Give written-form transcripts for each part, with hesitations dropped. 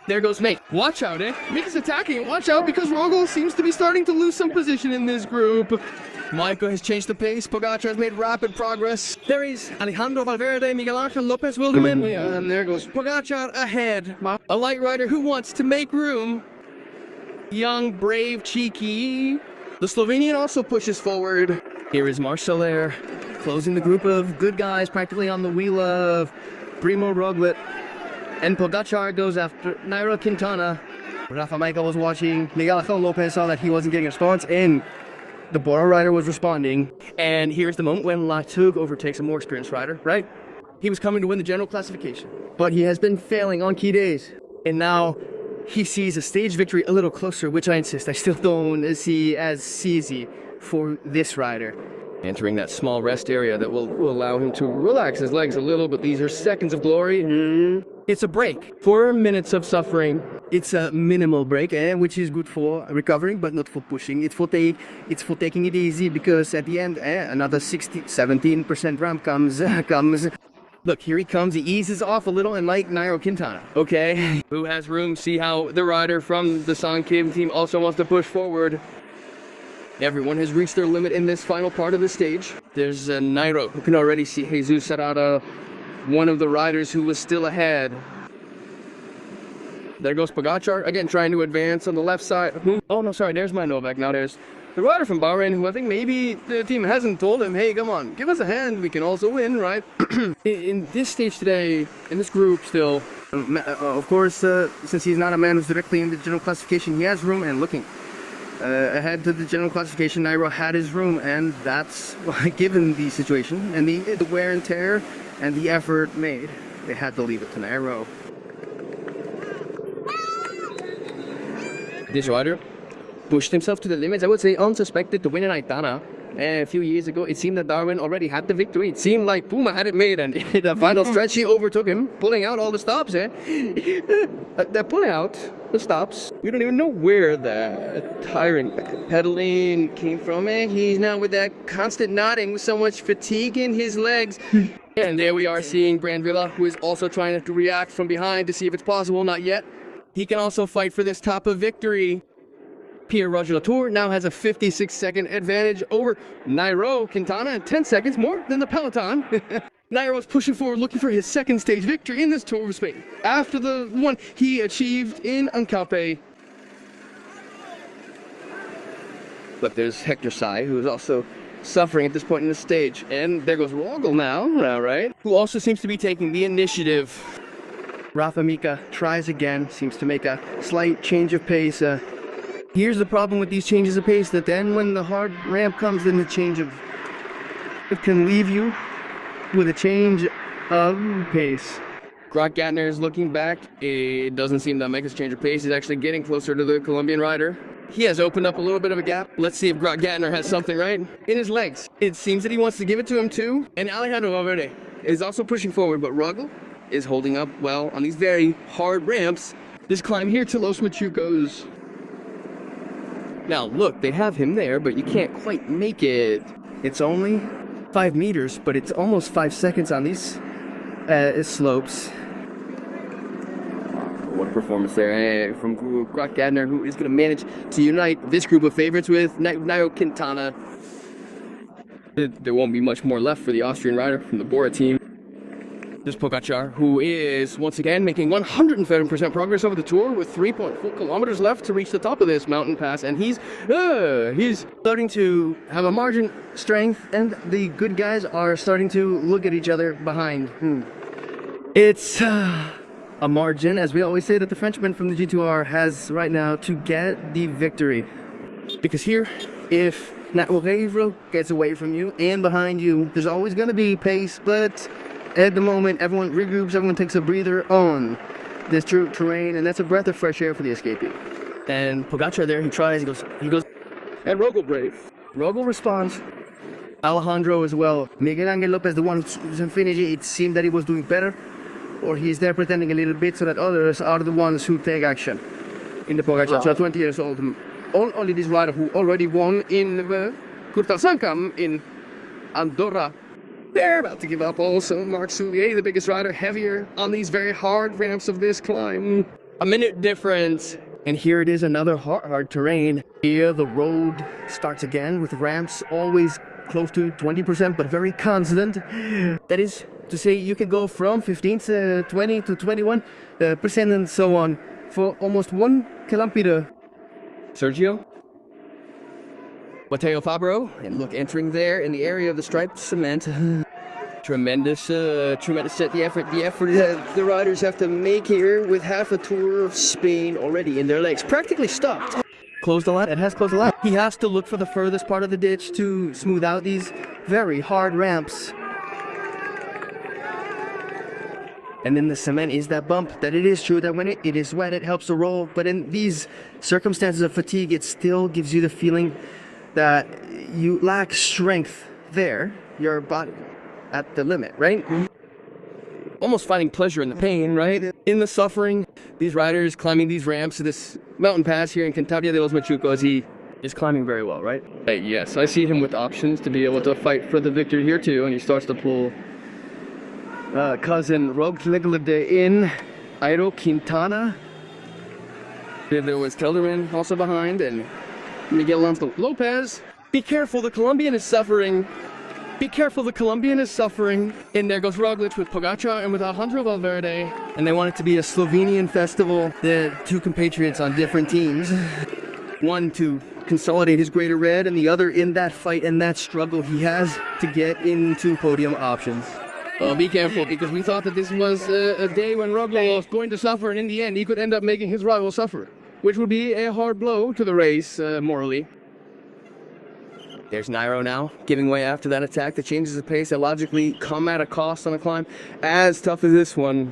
There goes Mate. Watch out, eh? Mate is attacking. Watch out, because Roglič seems to be starting to lose some position in this group. Michael has changed the pace. Pogacar has made rapid progress. There is Alejandro Valverde, Miguel Ángel, Lopez will come in. And there goes Pogacar ahead. A light rider who wants to make room. Young, brave, cheeky. The Slovenian also pushes forward. Here is Marcel closing the group of good guys practically on the wheel of Primož Roglič. And Pogacar goes after Nairo Quintana. Rafa Michael was watching. Miguel Ángel Lopez saw that he wasn't getting a response, and the Bora rider was responding. And here's the moment when Latug overtakes a more experienced rider, right? He was coming to win the general classification, but he has been failing on key days. And now he sees a stage victory a little closer, which I insist, I still don't see as easy for this rider. Entering that small rest area that will allow him to relax his legs a little, but these are seconds of glory. It's a break. 4 minutes of suffering. It's a minimal break, which is good for recovering, but not for pushing. It's for taking it easy, because at the end, another 17% ramp comes. Look, here he comes. He eases off a little, and like Nairo Quintana. Okay. Who has room? See how the rider from the San Kim team also wants to push forward. Everyone has reached their limit in this final part of the stage. There's Nairo, who can already see Jesus Serrata, one of the riders who was still ahead. There goes Pogacar, again trying to advance on the left side. Oh no, sorry, there's my Novak. Now there's the rider from Bahrain, who I think maybe the team hasn't told him, hey, come on, give us a hand, we can also win, right? In this stage today, in this group still, of course, since he's not a man who's directly in the general classification, he has room, and looking ahead to the general classification, Nairo had his room, and that's given the situation and the wear and tear and the effort made, they had to leave it to Nairo. This rider pushed himself to the limits, I would say unsuspected, to win an Aitana. A few years ago, it seemed that Darwin already had the victory. It seemed like Puma had it made, and in the final stretch, he overtook him, pulling out all the stops, They're pulling out the stops. We don't even know where the tiring pedaling came from, He's now with that constant nodding with so much fatigue in his legs. And there we are seeing Brandvilla, who is also trying to react from behind to see if it's possible. Not yet. He can also fight for this top of victory. Pierre Roger Latour now has a 56-second advantage over Nairo Quintana, and 10 seconds more than the peloton. Nairo is pushing forward, looking for his second stage victory in this Tour of Spain, after the one he achieved in Ancalpe. But there's Hector Sai, who is also suffering at this point in the stage. And there goes Roglič now, right? Who also seems to be taking the initiative. Rafa Mika tries again, seems to make a slight change of pace. Here's the problem with these changes of pace, that then when the hard ramp comes, then the change of... it can leave you with a change of pace. Grot Gatner is looking back. It doesn't seem to make his change of pace. He's actually getting closer to the Colombian rider. He has opened up a little bit of a gap. Let's see if Grot Gatner has something right in his legs. It seems that he wants to give it to him too. And Alejandro Valverde is also pushing forward, but Roglič is holding up well on these very hard ramps. This climb here to Los Machucos. Now look, they have him there, but you can't quite make it. It's only 5 meters, but it's almost 5 seconds on these slopes. What a performance there from Grot Gatner, who is going to manage to unite this group of favorites with Nairo Quintana. There won't be much more left for the Austrian rider from the Bora team. There's Pogacar, who is once again making 107% progress over the Tour with 3.4 kilometers left to reach the top of this mountain pass, and he's starting to have a margin strength, and the good guys are starting to look at each other behind. It's a margin, as we always say, that the Frenchman from the G2R has right now to get the victory. Because here, if Nairo gets away from you and behind you, there's always going to be pace, but at the moment, everyone regroups, everyone takes a breather on this terrain, and that's a breath of fresh air for the escapee. And Pogacar there, he tries, he goes, and Roglič brave. Roglič responds. Alejandro as well. Miguel Ángel Lopez, the one who's in finish, it seemed that he was doing better, or he's there pretending a little bit so that others are the ones who take action in the Pogacar. So 20 years old, only this rider who already won in Kurtalsankam in Andorra. They're about to give up also. Marc, the biggest rider, heavier on these very hard ramps of this climb. A minute difference. And here it is, another hard terrain. Here the road starts again with ramps always close to 20%, but very constant. That is to say, you can go from 15 to 20 to 21% and so on for almost 1 kilometer. Sergio? Mateo Fabro, and look, entering there in the area of the striped cement. Tremendous set. The effort the riders have to make here with half a Tour of Spain already in their legs. Practically stopped. Closed a lot. It has closed a lot. He has to look for the furthest part of the ditch to smooth out these very hard ramps. And then the cement is that bump, that it is true that when it is wet, it helps to roll. But in these circumstances of fatigue, it still gives you the feeling that you lack strength there, your body at the limit, right? Almost finding pleasure in the pain, right? In the suffering. These riders climbing these ramps to this mountain pass here in Cantabria de los Machucos, he is climbing very well, right? Yes, I see him with options to be able to fight for the victory here too, and he starts to pull cousin Roglič in, Nairo, Quintana. There was Kelderman also behind, and Miguel Ángel Lopez. Be careful, the Colombian is suffering. Be careful, the Colombian is suffering. And there goes Roglič with Pogacar and with Alejandro Valverde. And they want it to be a Slovenian festival. The two compatriots on different teams. One to consolidate his greater red, and the other in that fight and that struggle he has to get into podium options. Well, be careful, because we thought that this was a day when Roglič was going to suffer, and in the end he could end up making his rival suffer, which would be a hard blow to the race, morally. There's Nairo now, giving way after that attack that changes the pace that logically come at a cost on a climb as tough as this one.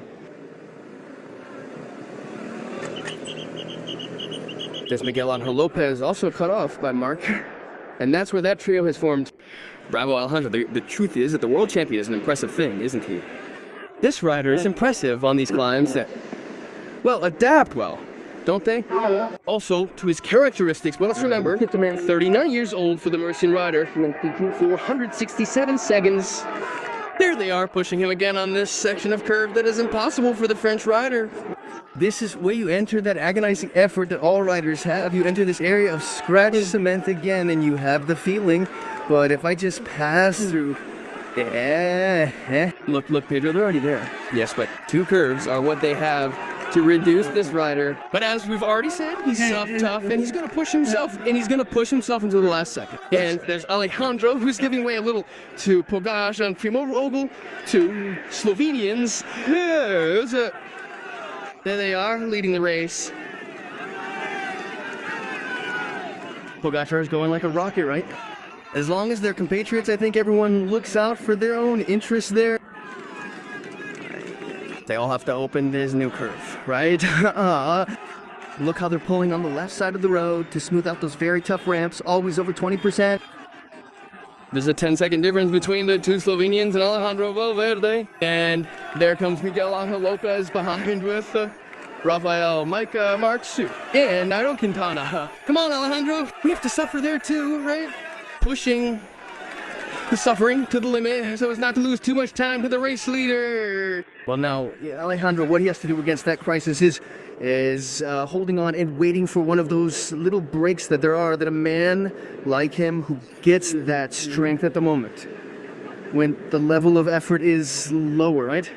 There's Miguel Ángel Lopez, also cut off by Marc, and that's where that trio has formed. Bravo, Alejandro. The truth is that the world champion is an impressive thing, isn't he? This rider is impressive on these climbs that, well, adapt well, don't they? Also, to his characteristics, well, let's remember, 39 years old for the Mercian rider, 467 seconds. There they are, pushing him again on this section of curve that is impossible for the French rider. This is where you enter that agonizing effort that all riders have. You enter this area of scratched cement again, and you have the feeling, but if I just pass through... Look, Pedro, they're already there. Yes, but 2 curves are what they have to reduce this rider. But as we've already said, he's tough, and he's going to push himself, into the last second. And there's Alejandro, who's giving way a little to Pogacar and Primož Roglič, to Slovenians. There they are, leading the race. Pogacar is going like a rocket, right? As long as they're compatriots, I think everyone looks out for their own interests there. They all have to open this new curve, right? Look how they're pulling on the left side of the road to smooth out those very tough ramps, always over 20%. There's a 10-second difference between the 2 Slovenians and Alejandro Valverde. And there comes Miguel Ángel Lopez behind with Rafael, Marc, and Nairo Quintana. Come on, Alejandro. We have to suffer there too, right? Pushing the suffering to the limit so as not to lose too much time to the race leader. Well, now, Alejandro, what he has to do against that crisis is holding on and waiting for one of those little breaks that there are, that a man like him who gets that strength at the moment when the level of effort is lower, right?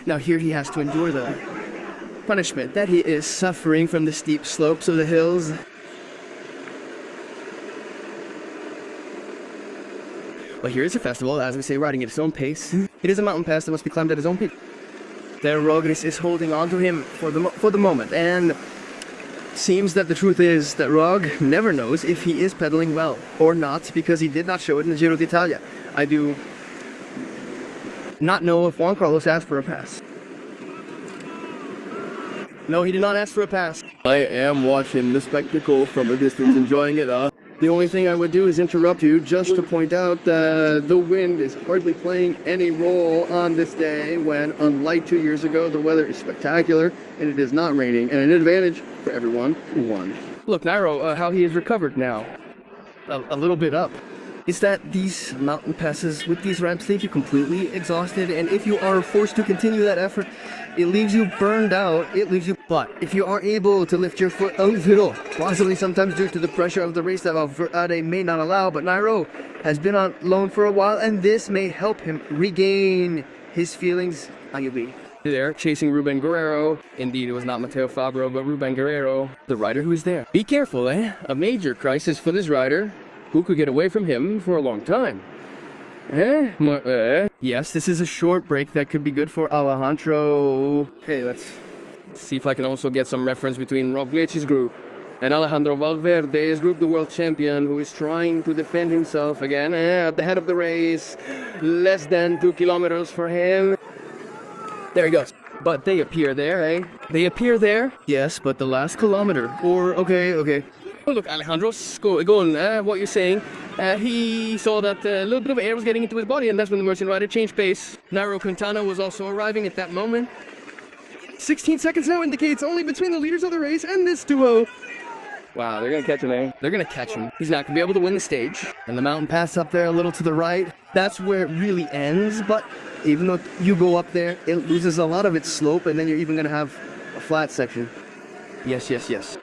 Now here he has to endure the punishment that he is suffering from the steep slopes of the hills. Well, here is a festival, as we say, riding at its own pace. It is a mountain pass that must be climbed at his own pace. There, Roglič is holding on to him for the moment, and seems that the truth is that Rog never knows if he is pedaling well or not, because he did not show it in the Giro d'Italia. I do not know if Juan Carlos asked for a pass. No, he did not ask for a pass. I am watching the spectacle from a distance, enjoying it. The only thing I would do is interrupt you just to point out that the wind is hardly playing any role on this day when, unlike 2 years ago, the weather is spectacular and it is not raining, and an advantage for everyone who won. Look, Nairo, how he has recovered now. A little bit up. Is that these mountain passes with these ramps leave you completely exhausted, and if you are forced to continue that effort, It leaves you burned out, but if you are able to lift your foot a little, possibly sometimes due to the pressure of the race that Valverde may not allow, but Nairo has been on loan for a while, and this may help him regain his feelings. AG2R. There, chasing Ruben Guerrero. Indeed, it was not Mateo Fabro, but Ruben Guerrero, the rider who is there. Be careful, eh? A major crisis for this rider, who could get away from him for a long time. Yes, this is a short break that could be good for Alejandro. Okay, let's see if I can also get some reference between Roglic's group and Alejandro Valverde's group, the world champion, who is trying to defend himself again at the head of the race. Less than 2 kilometers for him. There he goes. But they appear there, eh? They appear there. Yes, but the last kilometer. Or, okay. Oh, look, Alejandro's going, what you're saying. He saw that a little bit of air was getting into his body, and that's when the Merchant rider changed pace. Nairo Quintana was also arriving at that moment. 16 seconds now indicates only between the leaders of the race and this duo. Wow, they're going to catch him, eh? They're going to catch him. He's not going to be able to win the stage. And the mountain pass up there a little to the right, that's where it really ends. But even though you go up there, it loses a lot of its slope, and then you're even going to have a flat section. Yes.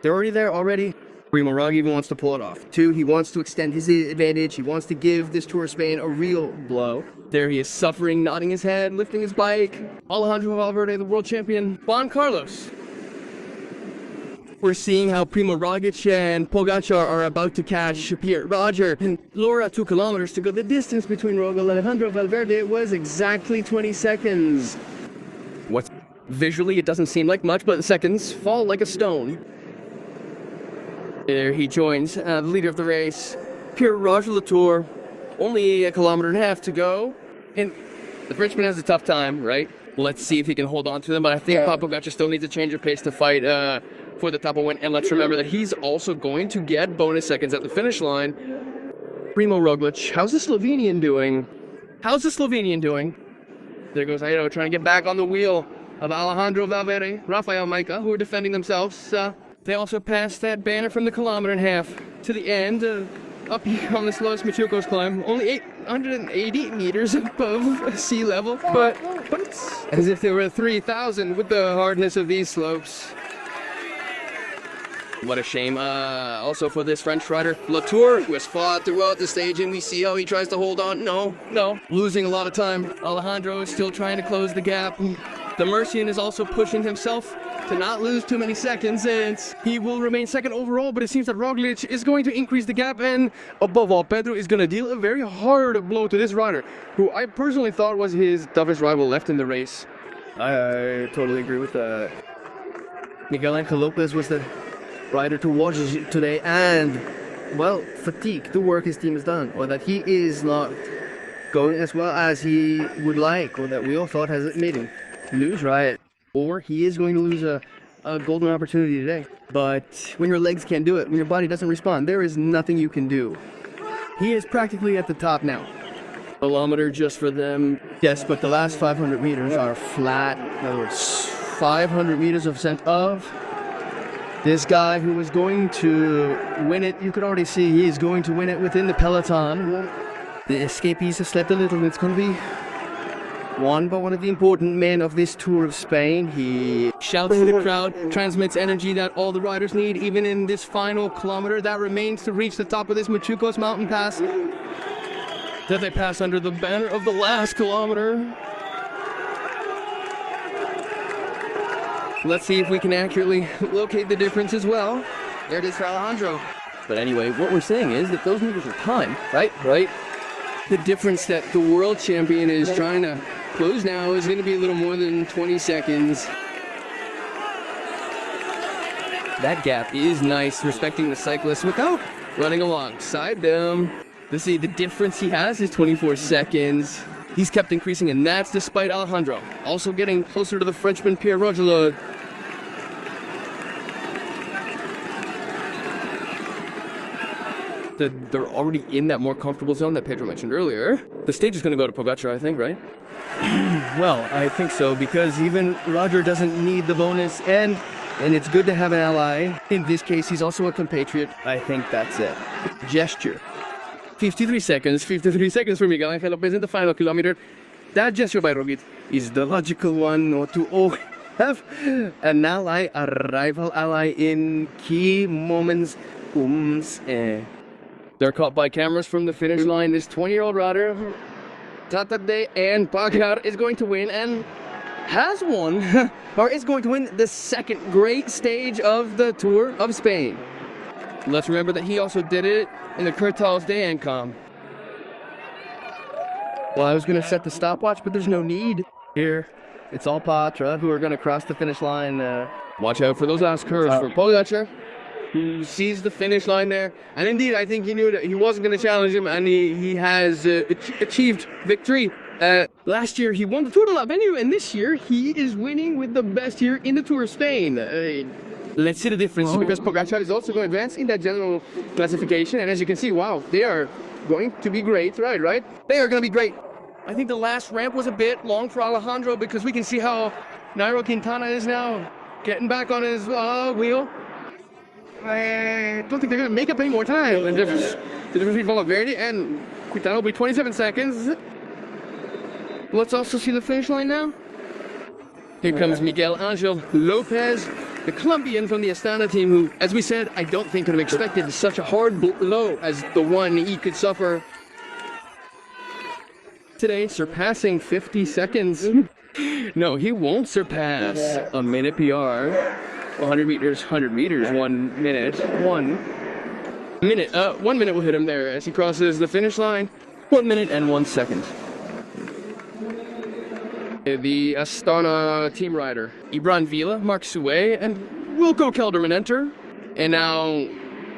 They're already there already. Primož Roglič even wants to pull it off. 2, he wants to extend his advantage. He wants to give this Tour of Spain a real blow. There he is suffering, nodding his head, lifting his bike. Alejandro Valverde, the world champion. Juan Carlos. We're seeing how Primož Roglič and Pogacar are about to catch Pierre, Roger, and Laura 2 kilometers to go. The distance between Roglič and Alejandro Valverde was exactly 20 seconds. Visually, it doesn't seem like much, but the seconds fall like a stone. There he joins the leader of the race, Pierre Roger Latour. Only 1.5 kilometers to go. And the Frenchman has a tough time, right? Let's see if he can hold on to them. But I think Pogacar still needs to change of pace to fight for the top of win. And let's remember that he's also going to get bonus seconds at the finish line. Primož Roglič. How's the Slovenian doing? There goes Nairo trying to get back on the wheel of Alejandro Valverde, Rafael Maica, who are defending themselves. They also passed that banner from the 1.5 kilometers to the end, up here on the slowest Machuco's climb, only 880 meters above sea level, but it's as if there were 3,000 with the hardness of these slopes. What a shame. Also for this French rider, Latour, who has fought throughout the stage, and we see how he tries to hold on. No, losing a lot of time. Alejandro is still trying to close the gap. The Mercian is also pushing himself to not lose too many seconds, and he will remain second overall, but it seems that Roglič is going to increase the gap, and above all, Pedro is going to deal a very hard blow to this rider, who I personally thought was his toughest rival left in the race. I totally agree with that. Miguel Ángel Lopez was the rider to watch today, and, well, fatigue, the work his team has done, or that he is not going as well as he would like, or that we all thought has made him lose, right? Or he is going to lose a golden opportunity today. But when your legs can't do it, when your body doesn't respond, there is nothing you can do. He is practically at the top now. Kilometer just for them. Yes, but the last 500 meters are flat. In other words, 500 meters of scent of this guy who is going to win it. You could already see he is going to win it within the peloton. The escapees have slept a little, and it's going to be one of the important men of this Tour of Spain. He shouts to the crowd, transmits energy that all the riders need, even in this final kilometer that remains to reach the top of this Machuco's mountain pass that they pass under the banner of the last kilometer. Let's see if we can accurately locate the difference as well. There it is for Alejandro. But anyway, what we're saying is that those meters are timed, right? The difference that the world champion is trying to close now is going to be a little more than 20 seconds. That gap is nice, respecting the cyclist without running alongside them. Let's see, the difference he has is 24 seconds. He's kept increasing, and that's despite Alejandro also getting closer to the Frenchman Pierre Roger. They're already in that more comfortable zone that Pedro mentioned earlier. The stage is going to go to Pogacar, I think, right? Well, I think so, because even Roger doesn't need the bonus, and it's good to have an ally. In this case, he's also a compatriot. I think that's it. Gesture. 53 seconds for Miguel Ángel Lopez in the final kilometer. That gesture by Roglič is the logical one, not to have an ally, a rival ally in key moments. They're caught by cameras from the finish line. This 20-year-old rider, Tadej and Pogacar, is going to win and has won, or is going to win the second great stage of the Tour of Spain. Let's remember that he also did it in the Curtals de Encom. Well, I was going to set the stopwatch, but there's no need. Here, it's all Patra who are going to cross the finish line. Watch out for those last curves for Pogacar, who sees the finish line there. And indeed, I think he knew that he wasn't going to challenge him, and he has achieved victory. Last year, he won the Tour de la Venue, and this year, he is winning with the best here in the Tour of Spain. Let's see the difference, because Pogacar is also going to advance in that general classification, and as you can see, wow, they are going to be great, right? They are going to be great. I think the last ramp was a bit long for Alejandro, because we can see how Nairo Quintana is now getting back on his wheel. I don't think they're going to make up any more time. The difference between Valverde and Quintana will be 27 seconds. Let's also see the finish line now. Here comes Miguel Ángel Lopez, the Colombian from the Astana team, who, as we said, I don't think could have expected such a hard blow as the one he could suffer today, surpassing 50 seconds. No, he won't surpass a minute PR. 100 meters, 1 minute. 1 minute will hit him there as he crosses the finish line. 1 minute and 1 second. The Astana team rider, Ibran Vila, Marc and Wilco Kelderman enter. And now,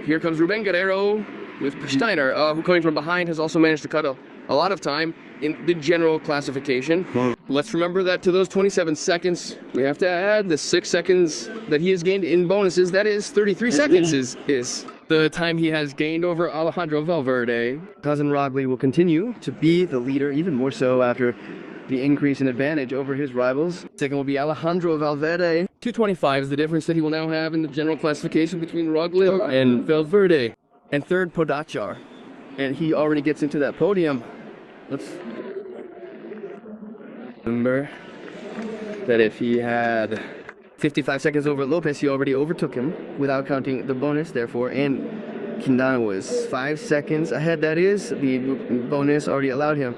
here comes Ruben Guerrero with Steiner, who coming from behind has also managed to cut a lot of time in the general classification. Let's remember that to those 27 seconds, we have to add the 6 seconds that he has gained in bonuses. That is 33 seconds is the time he has gained over Alejandro Valverde. Cousin Roglič will continue to be the leader, even more so after the increase in advantage over his rivals. Second will be Alejandro Valverde. 225 is the difference that he will now have in the general classification between Roglič and Valverde. And third, Pogacar. And he already gets into that podium. Let's remember that if he had 55 seconds over Lopez, he already overtook him without counting the bonus, therefore. And Quintana was 5 seconds ahead, that is. The bonus already allowed him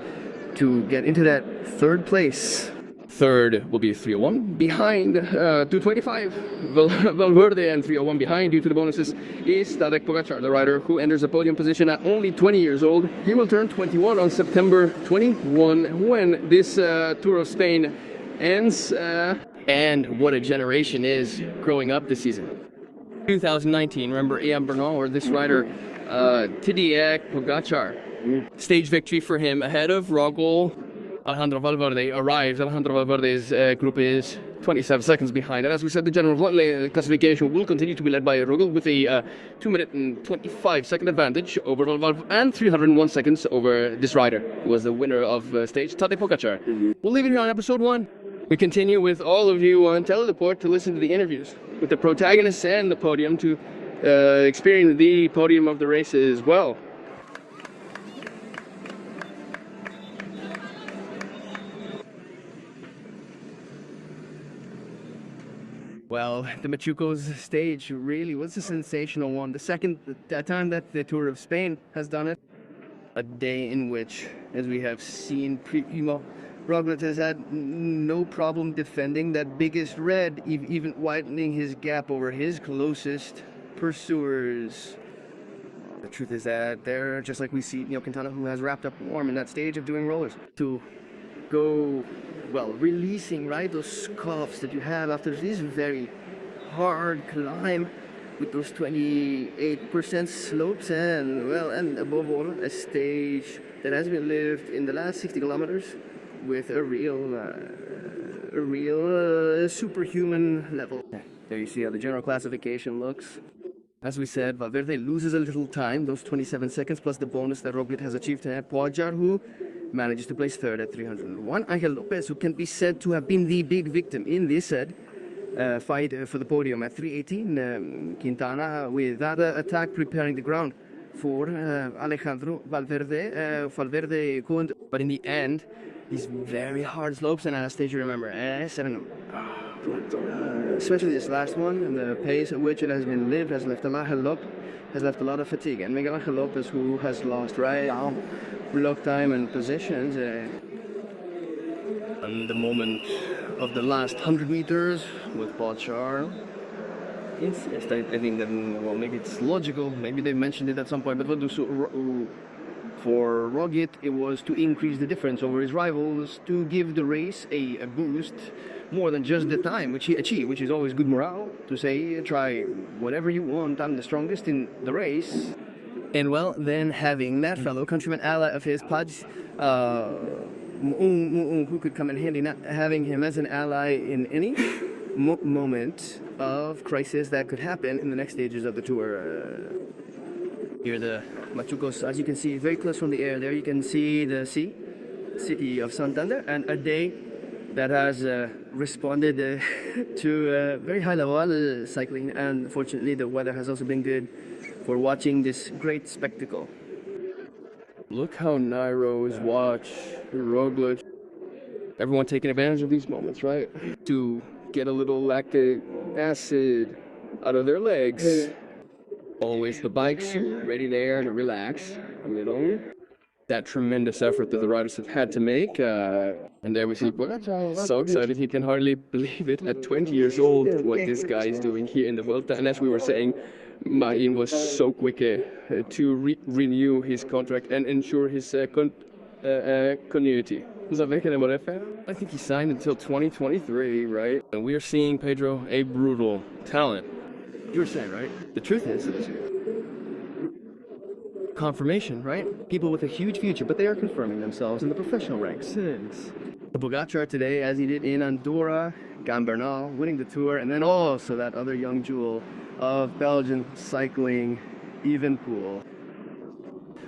to get into that third place. Third will be 301. Behind 225, Valverde, and 301 behind due to the bonuses is Tadej Pogacar, the rider who enters a podium position at only 20 years old. He will turn 21 on September 21 when this Tour of Spain ends. And what a generation is growing up this season. 2019, remember Ian Bernal, or this rider, Tadej Pogacar. Stage victory for him ahead of Roglič. Alejandro Valverde arrives. Alejandro Valverde's group is 27 seconds behind. And as we said, the general classification will continue to be led by Roglič with a 2 minute and 25 second advantage over Valverde and 301 seconds over this rider, who was the winner of stage, Tadej Pogacar. We'll leave it here on episode 1. We continue with all of you on Teleport to listen to the interviews with the protagonists and the podium to experience the podium of the race as well. Well, the Machuco's stage really was a sensational one. The second time that the Tour of Spain has done it. A day in which, as we have seen, Primož Roglič has had no problem defending that biggest red, even widening his gap over his closest pursuers. The truth is that they're, just like we see Quintana, who has wrapped up warm in that stage of doing rollers, to go, well, releasing, right, those scuffs that you have after this very hard climb with those 28% slopes and, well, and above all, a stage that has been lived in the last 60 kilometers with a real superhuman level. There you see how the general classification looks. As we said, Valverde loses a little time, those 27 seconds, plus the bonus that Roglič has achieved to Pogacar, who manages to place third at 301. Ángel Lopez, who can be said to have been the big victim in this fight for the podium at 318. Quintana with that attack preparing the ground for Alejandro Valverde. Valverde couldn't, but in the end, these very hard slopes, and at a stage you remember, Especially this last one, and the pace at which it has been lived has left a lot of fatigue. And Miguel Ángel Lopez, who has lost block time and positions. And the moment of the last 100 meters with Pogacar. Yes, I think that, well, maybe it's logical, maybe they mentioned it at some point, but for Roglič, it was to increase the difference over his rivals, to give the race a boost more than just the time which he achieved, which is always good morale, to say, try whatever you want, I'm the strongest in the race. And well, then having that fellow countryman ally of his, Padge, who could come in handy, not having him as an ally in any moment of crisis that could happen in the next stages of the tour. Here the Machucos, as you can see, very close from the air there, you can see the city of Santander, and a day that has responded to very high level cycling, and fortunately the weather has also been good for watching this great spectacle. Look how Nairo's watch, Roglič, everyone taking advantage of these moments, right? To get a little lactic acid out of their legs. Always the bikes ready there to relax a little. That tremendous effort that the riders have had to make. And there we see Pogacar, so excited he can hardly believe it at 20 years old what this guy is doing here in the Vuelta. And as we were saying, Martin was so quick to renew his contract and ensure his continuity. I think he signed until 2023, right? And we are seeing, Pedro, a brutal talent. You were saying, right? The truth is, confirmation, right? People with a huge future, but they are confirming themselves in the professional ranks. Since the Pogacar today, as he did in Andorra, Gambernal, winning the Tour, and then also that other young jewel of Belgian cycling, Evenepoel.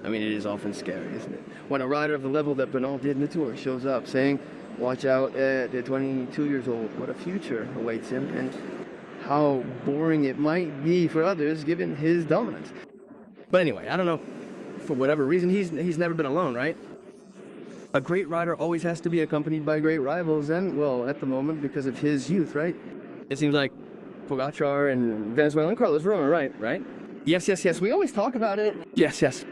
I mean, it is often scary, isn't it? When a rider of the level that Bernal did in the Tour shows up saying, watch out, they're 22 years old, what a future awaits him, and how boring it might be for others given his dominance. But anyway, I don't know, for whatever reason, he's never been alone, right? A great rider always has to be accompanied by great rivals, and, well, at the moment, because of his youth, right? It seems like Pogacar and Venezuelan Carlos Roma, right? Yes, we always talk about it. Yes.